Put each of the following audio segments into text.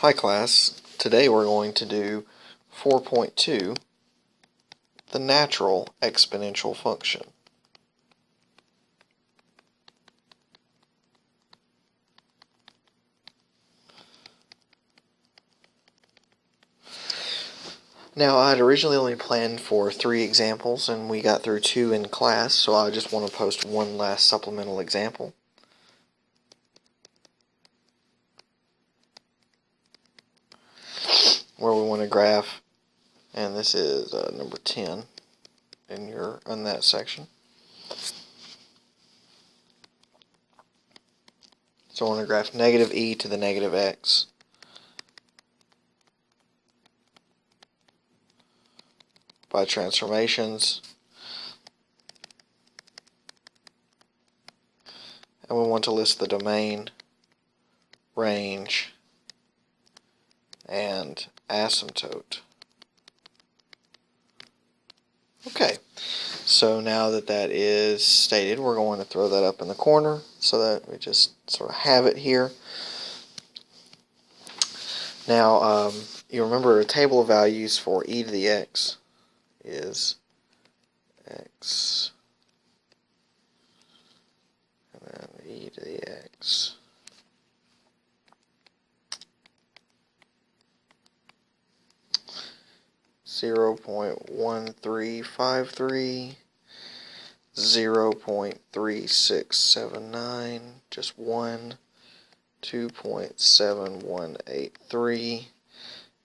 Hi class, today we're going to do 4.2, the natural exponential function. Now I had originally only planned for 3 examples and we got through 2 in class, so I just want to post one last supplemental example. Where we want to graph, and this is number 10 in that section. So I want to graph negative e to the negative x by transformations, and we want to list the domain, range, and asymptote. Okay, so now that that is stated, we're going to throw that up in the corner so that we just sort of have it here. Now, you remember a table of values for e to the x is x, and then e to the x. Zero 0.1353, 0.3679, just 1, 2.7183,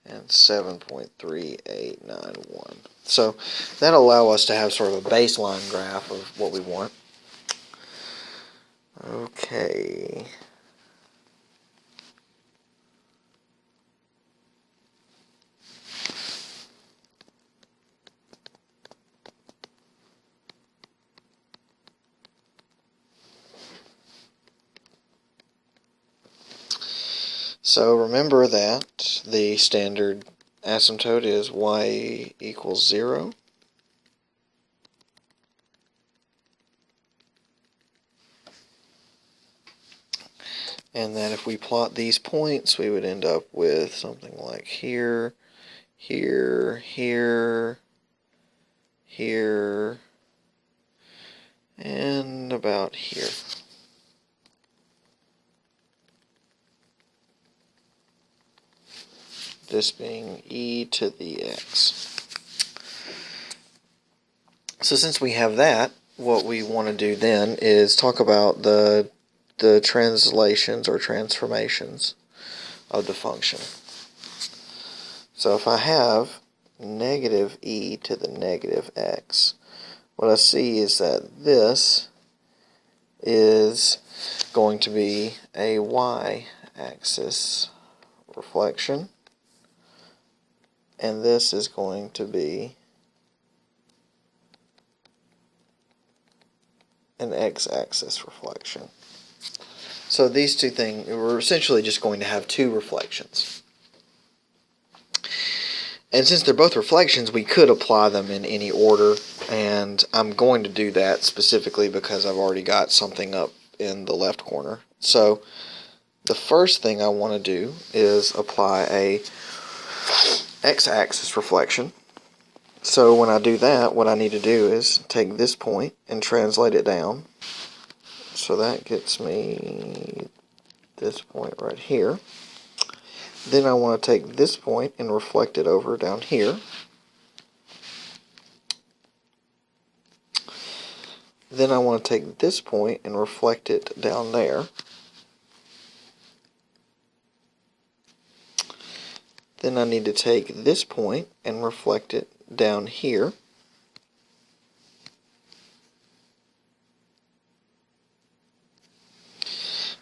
and 7.3891. So that'll allow us to have sort of a baseline graph of what we want. Okay. So remember that the standard asymptote is y equals 0. And that if we plot these points, we would end up with something like here, here, here, here, and about here. This being e to the x. So since we have that, what we want to do then is talk about the translations or transformations of the function. So if I have negative e to the negative x, what I see is that this is going to be a y-axis reflection, and this is going to be an x-axis reflection. So these two things, we're essentially just going to have 2 reflections. And since they're both reflections, we could apply them in any order, and I'm going to do that specifically because I've already got something up in the left corner. So the first thing I want to do is apply a x-axis reflection. So when I do that, what I need to do is take this point and translate it down. So that gets me this point right here. Then I want to take this point and reflect it over down here. Then I want to take this point and reflect it down there. Then I need to take this point and reflect it down here.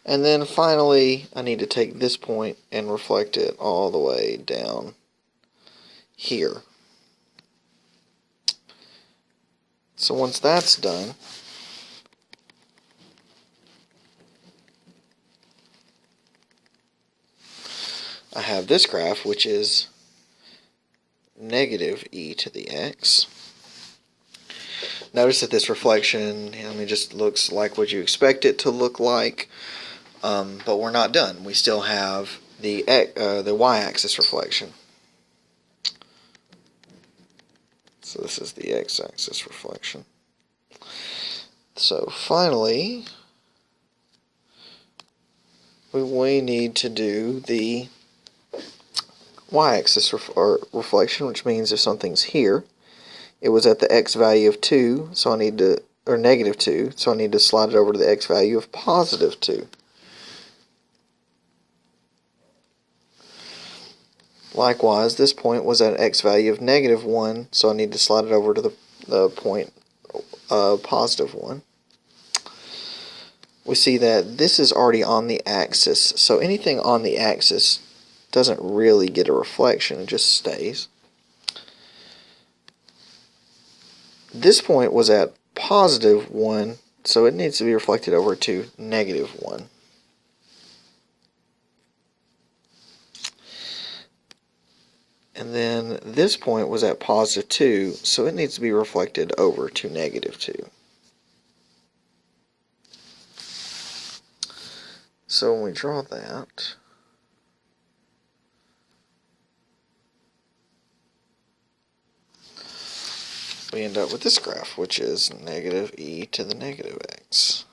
And then finally, I need to take this point and reflect it all the way down here. So once that's done, I have this graph, which is negative e to the x. Notice that this reflection, just looks like what you expect it to look like, but we're not done. We still have the y-axis reflection. So this is the x-axis reflection. So finally, we need to do the y-axis reflection, which means if something's here, it was at the x value of 2, so I need to, or negative 2, so I need to slide it over to the x value of positive 2. Likewise, this point was at an x value of negative 1, so I need to slide it over to the point positive 1. We see that this is already on the axis, so anything on the axis doesn't really get a reflection, it just stays. This point was at positive 1, so it needs to be reflected over to negative 1. And then this point was at positive 2, so it needs to be reflected over to negative 2. So when we draw that, we end up with this graph, which is negative e to the negative x.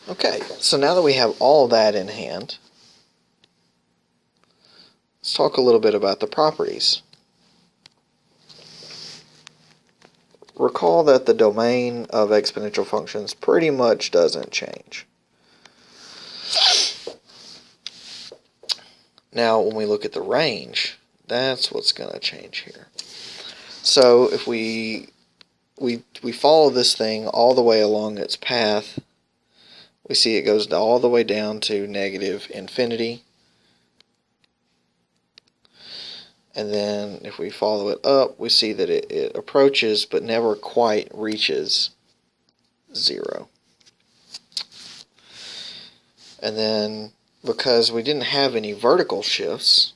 Okay, so now that we have all that in hand, let's talk a little bit about the properties. Recall that the domain of exponential functions pretty much doesn't change. Now, when we look at the range, that's what's going to change here. So if we follow this thing all the way along its path, we see it goes all the way down to negative infinity. And then if we follow it up, we see that it approaches but never quite reaches 0. And then because we didn't have any vertical shifts,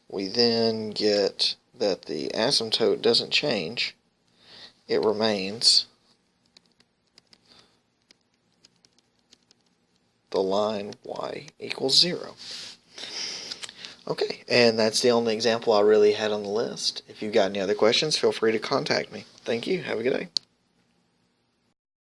we then get that the asymptote doesn't change. It remains the line y equals 0. Okay, and that's the only example I really had on the list. If you've got any other questions, feel free to contact me. Thank you. Have a good day.